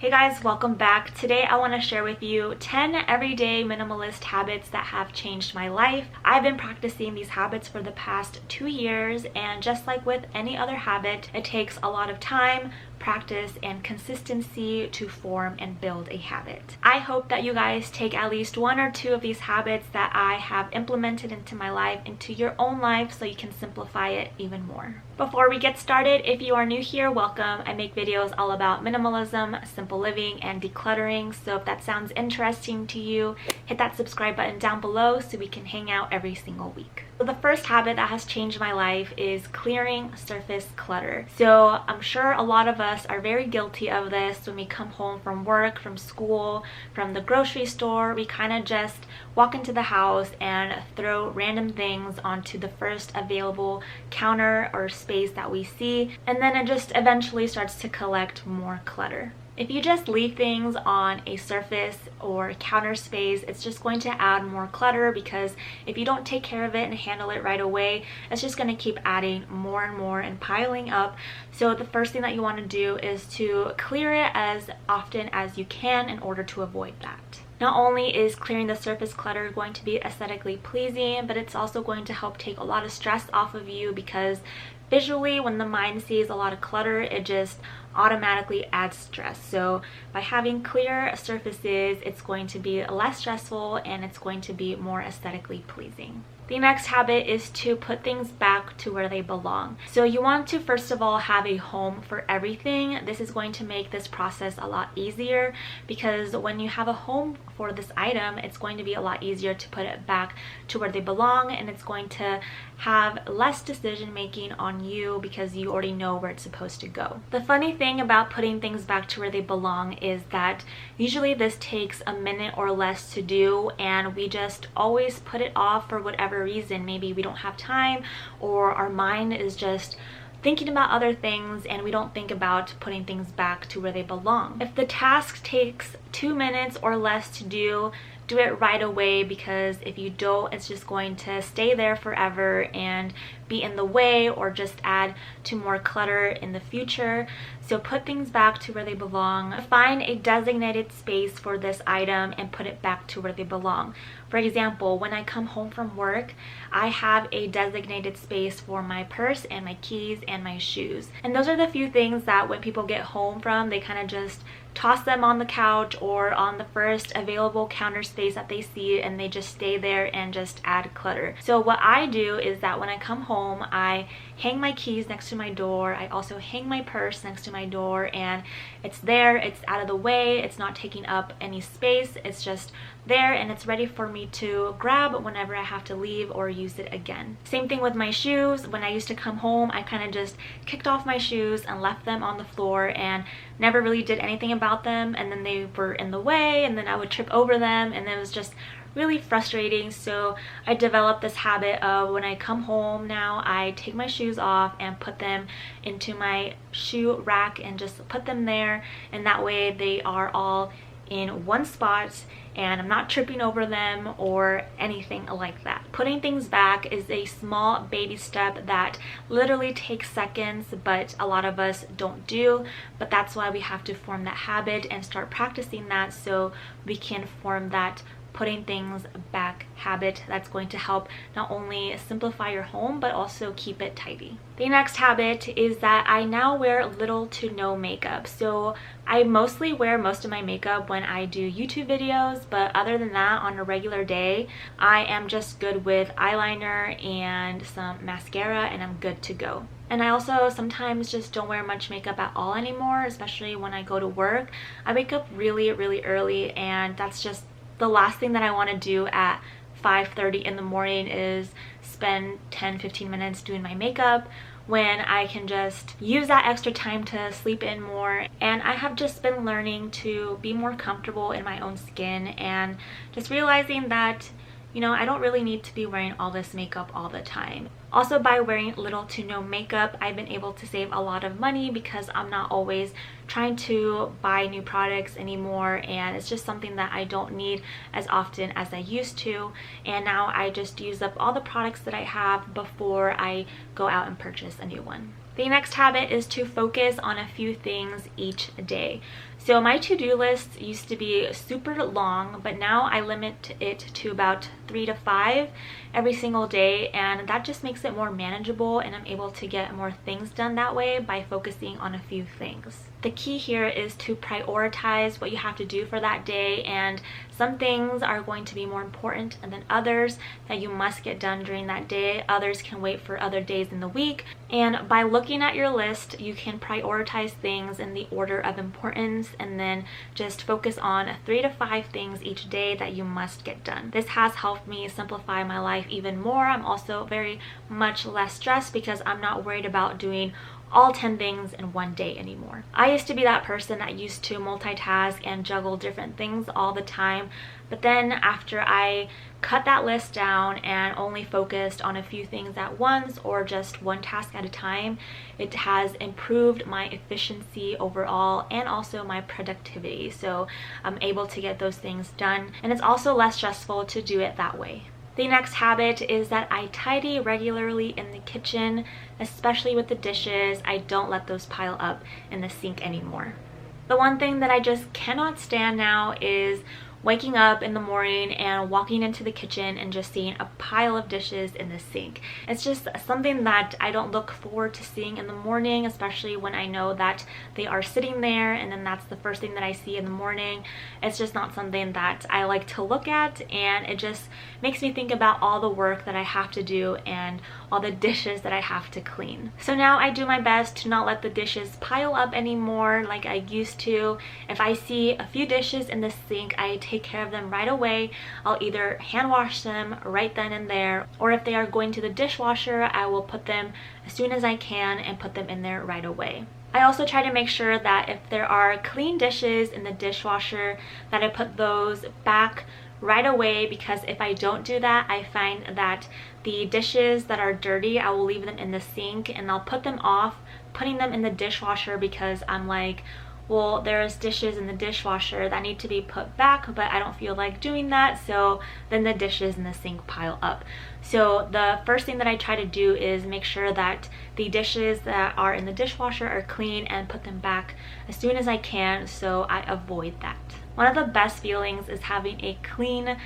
Hey guys, welcome back. Today I want to share with you 10 everyday minimalist habits that have changed my life. I've been practicing these habits for the past 2 years, and just like with any other habit, it takes a lot of time, practice, and consistency to form and build a habit. I hope that you guys take at least 1 or 2 of these habits that I have implemented into my life into your own life so you can simplify it even more. Before we get started, if you are new here, welcome. I make videos all about minimalism, simple living, and decluttering, so if that sounds interesting to you, hit that subscribe button down below so we can hang out every single week. So the first habit that has changed my life is clearing surface clutter. So I'm sure a lot of us are very guilty of this when we come home from work, from school, from the grocery store. We kind of just walk into the house and throw random things onto the first available counter or space that we see, and then it just eventually starts to collect more clutter. If you just leave things on a surface or counter space, it's just going to add more clutter, because if you don't take care of it and handle it right away, it's just going to keep adding more and more and piling up. So the first thing that you want to do is to clear it as often as you can in order to avoid that. Not only is clearing the surface clutter going to be aesthetically pleasing, but it's also going to help take a lot of stress off of you, because visually, when the mind sees a lot of clutter, it just automatically adds stress. So by having clear surfaces, it's going to be less stressful and it's going to be more aesthetically pleasing. The next habit is to put things back to where they belong. So you want to first of all have a home for everything. This is going to make this process a lot easier, because when you have a home for this item, it's going to be a lot easier to put it back to where they belong, and it's going to have less decision making on you because you already know where it's supposed to go. The funny thing about putting things back to where they belong is that usually this takes a minute or less to do, and we just always put it off for whatever reason. Maybe we don't have time, or our mind is just thinking about other things and we don't think about putting things back to where they belong. If the task takes 2 minutes or less to do it right away, because if you don't, it's just going to stay there forever and be in the way or just add to more clutter in the future. So put things back to where they belong. Find a designated space for this item and put it back to where they belong. For example, when I come home from work, I have a designated space for my purse and my keys and my shoes. And those are the few things that when people get home from, they kind of just toss them on the couch or on the first available counter space that they see, and they just stay there and just add clutter. So what I do is that when I come home, I hang my keys next to my door. I also hang my purse next to my door, and it's there, it's out of the way, it's not taking up any space, it's just there and it's ready for me to grab whenever I have to leave or use it again. Same thing with my shoes. When I used to come home, I kind of just kicked off my shoes and left them on the floor and never really did anything about them, and then they were in the way and then I would trip over them, and it was just really frustrating. So I developed this habit of when I come home now, I take my shoes off and put them into my shoe rack and just put them there, and that way they are all in one spot and I'm not tripping over them or anything like that. Putting things back is a small baby step that literally takes seconds, but a lot of us don't do. But that's why we have to form that habit and start practicing that, so we can form that putting things back habit that's going to help not only simplify your home but also keep it tidy. The next habit is that I now wear little to no makeup. So I mostly wear most of my makeup when I do YouTube videos, but other than that, on a regular day, I am just good with eyeliner and some mascara and I'm good to go. And I also sometimes just don't wear much makeup at all anymore, especially when I go to work. I wake up really early, and that's just the last thing that I want to do at 5:30 in the morning is spend 10-15 minutes doing my makeup, when I can just use that extra time to sleep in more. And I have just been learning to be more comfortable in my own skin and just realizing that, you know, I don't really need to be wearing all this makeup all the time. Also, by wearing little to no makeup, I've been able to save a lot of money because I'm not always trying to buy new products anymore, and it's just something that I don't need as often as I used to. And now I just use up all the products that I have before I go out and purchase a new one. The next habit is to focus on a few things each day. So my to-do list used to be super long, but now I limit it to about 3 to 5 every single day, and that just makes it more manageable, and I'm able to get more things done that way by focusing on a few things. The key here is to prioritize what you have to do for that day, and some things are going to be more important than others that you must get done during that day. Others can wait for other days in the week, and by looking at your list, you can prioritize things in the order of importance and then just focus on 3 to 5 things each day that you must get done. This has helped me simplify my life even more. I'm also very much less stressed because I'm not worried about doing all 10 things in one day anymore. I used to be that person that used to multitask and juggle different things all the time, but then after I cut that list down and only focused on a few things at once or just one task at a time, it has improved my efficiency overall and also my productivity. So I'm able to get those things done, and it's also less stressful to do it that way. The next habit is that I tidy regularly in the kitchen, especially with the dishes. I don't let those pile up in the sink anymore. The one thing that I just cannot stand now is waking up in the morning and walking into the kitchen and just seeing a pile of dishes in the sink. It's just something that I don't look forward to seeing in the morning, especially when I know that they are sitting there and then that's the first thing that I see in the morning. It's just not something that I like to look at, and it just makes me think about all the work that I have to do and all the dishes that I have to clean. So now I do my best to not let the dishes pile up anymore like I used to. If I see a few dishes in the sink, I take care of them right away. I'll either hand wash them right then and there, or if they are going to the dishwasher, I will put them as soon as I can and put them in there right away. I also try to make sure that if there are clean dishes in the dishwasher, that I put those back right away, because if I don't do that, I find that the dishes that are dirty, I will leave them in the sink and I'll put them off putting them in the dishwasher because I'm like, well, there's dishes in the dishwasher that need to be put back, but I don't feel like doing that, so then the dishes in the sink pile up. So the first thing that I try to do is make sure that the dishes that are in the dishwasher are clean and put them back as soon as I can, so I avoid that. One of the best feelings is having a clean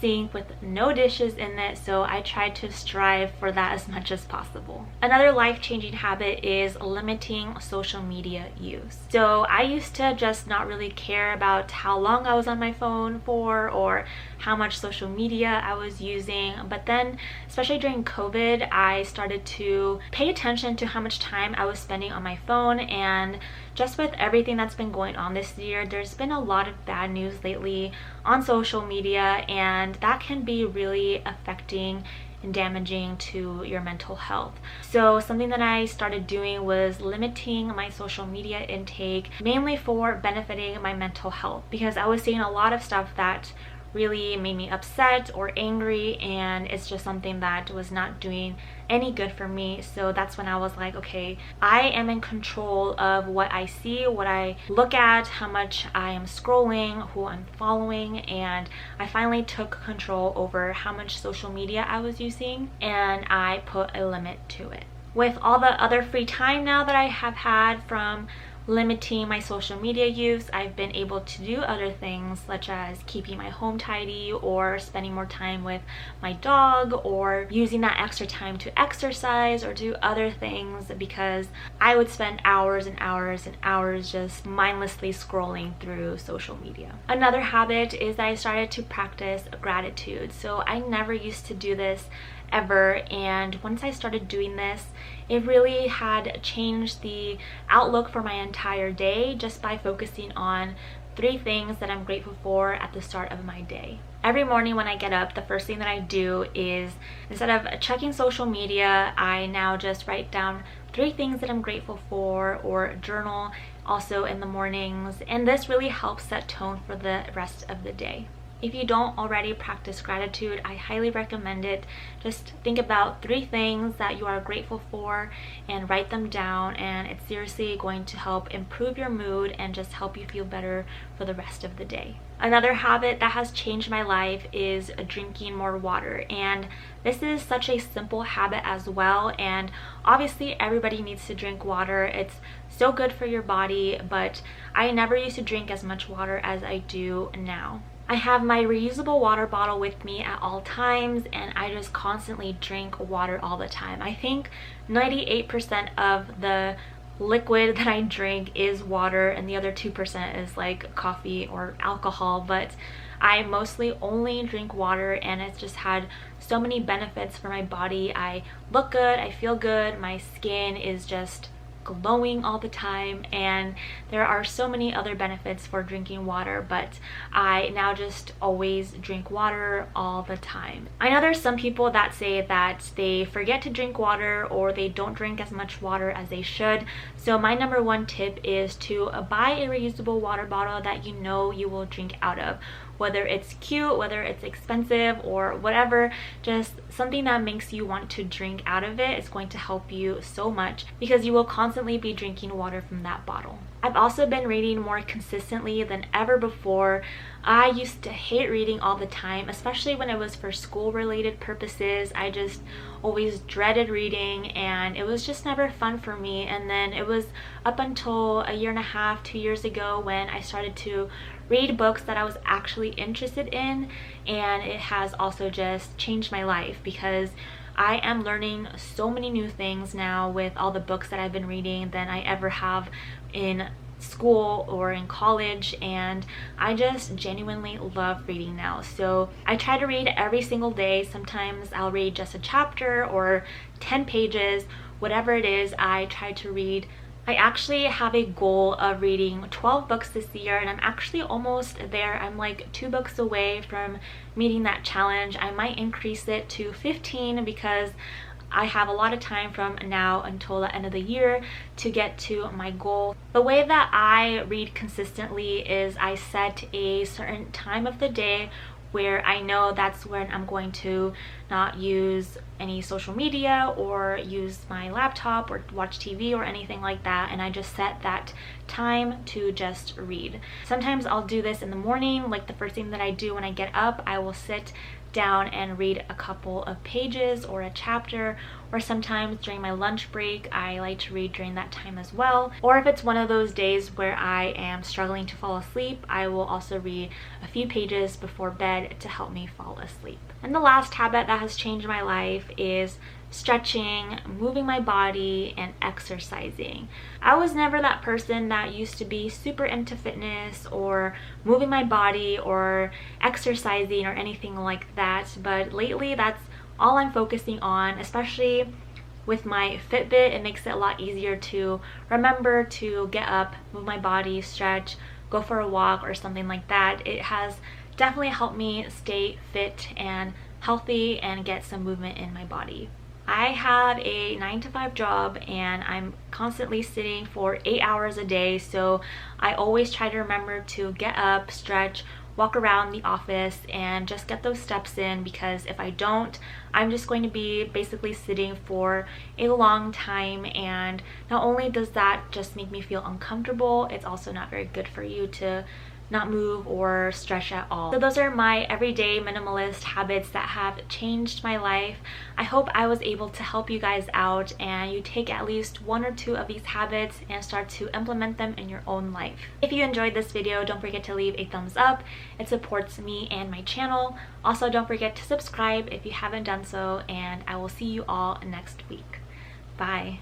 sink with no dishes in it, so I try to strive for that as much as possible. Another life-changing habit is limiting social media use. So I used to just not really care about how long I was on my phone for or how much social media I was using, but then especially during COVID, I started to pay attention to how much time I was spending on my phone, and just with everything that's been going on this year, there's been a lot of bad news lately on social media, and that can be really affecting and damaging to your mental health. So something that I started doing was limiting my social media intake, mainly for benefiting my mental health, because I was seeing a lot of stuff that really made me upset or angry, and it's just something that was not doing any good for me. So that's when I was like, okay, I am in control of what I see, what I look at, how much I am scrolling, who I'm following, and I finally took control over how much social media I was using, and I put a limit to it. With all the other free time now that I have had from limiting my social media use, I've been able to do other things such as keeping my home tidy or spending more time with my dog or using that extra time to exercise or do other things, because I would spend hours and hours and hours just mindlessly scrolling through social media. Another habit is that I started to practice gratitude. So I never used to do this ever, and once I started doing this, it really had changed the outlook for my entire day just by focusing on 3 things that I'm grateful for at the start of my day. Every morning when I get up, the first thing that I do is, instead of checking social media, I now just write down 3 things that I'm grateful for, or journal also in the mornings, and this really helps set tone for the rest of the day. If you don't already practice gratitude, I highly recommend it. Just think about 3 things that you are grateful for and write them down, and it's seriously going to help improve your mood and just help you feel better for the rest of the day. Another habit that has changed my life is drinking more water, and this is such a simple habit as well, and obviously everybody needs to drink water. It's so good for your body, but I never used to drink as much water as I do now. I have my reusable water bottle with me at all times, and I just constantly drink water all the time. I think 98% of the liquid that I drink is water, and the other 2% is like coffee or alcohol, but I mostly only drink water, and it's just had so many benefits for my body. I look good, I feel good, my skin is just glowing all the time, and there are so many other benefits for drinking water, but I now just always drink water all the time. I know there's some people that say that they forget to drink water or they don't drink as much water as they should, so my number 1 tip is to buy a reusable water bottle that you know you will drink out of. Whether it's cute, whether it's expensive, or whatever, just something that makes you want to drink out of it is going to help you so much, because you will constantly be drinking water from that bottle. I've also been reading more consistently than ever before. I used to hate reading all the time, especially when it was for school-related purposes. I just always dreaded reading, and it was just never fun for me. And then it was up until a year and a half, 2 years ago, when I started to read books that I was actually interested in, and it has also just changed my life, because I am learning so many new things now with all the books that I've been reading than I ever have in school or in college, and I just genuinely love reading now. So I try to read every single day. Sometimes I'll read just a chapter or 10 pages, whatever it is, I try to read. I actually have a goal of reading 12 books this year, and I'm actually almost there. I'm like 2 books away from meeting that challenge. I might increase it to 15 because I have a lot of time from now until the end of the year to get to my goal. The way that I read consistently is I set a certain time of the day where I know that's when I'm going to not use any social media or use my laptop or watch TV or anything like that, and I just set that time to just read. Sometimes I'll do this in the morning, like the first thing that I do when I get up. I will sit down and read a couple of pages or a chapter, or sometimes during my lunch break I like to read during that time as well. Or if it's one of those days where I am struggling to fall asleep, I will also read a few pages before bed to help me fall asleep. And the last habit that has changed my life is stretching, moving my body, and exercising. I was never that person that used to be super into fitness or moving my body or exercising or anything like that, but lately that's all I'm focusing on, especially with my Fitbit. It makes it a lot easier to remember to get up, move my body, stretch, go for a walk or something like that. It has definitely helped me stay fit and healthy and get some movement in my body. I have a 9-to-5 job, and I'm constantly sitting for 8 hours a day, so I always try to remember to get up, stretch, walk around the office, and just get those steps in, because if I don't, I'm just going to be basically sitting for a long time, and not only does that just make me feel uncomfortable, it's also not very good for you to not move or stretch at all. So those are my everyday minimalist habits that have changed my life. I hope I was able to help you guys out, and you take at least 1 or 2 of these habits and start to implement them in your own life. If you enjoyed this video, don't forget to leave a thumbs up. It supports me and my channel. Also, don't forget to subscribe if you haven't done so, and I will see you all next week. Bye.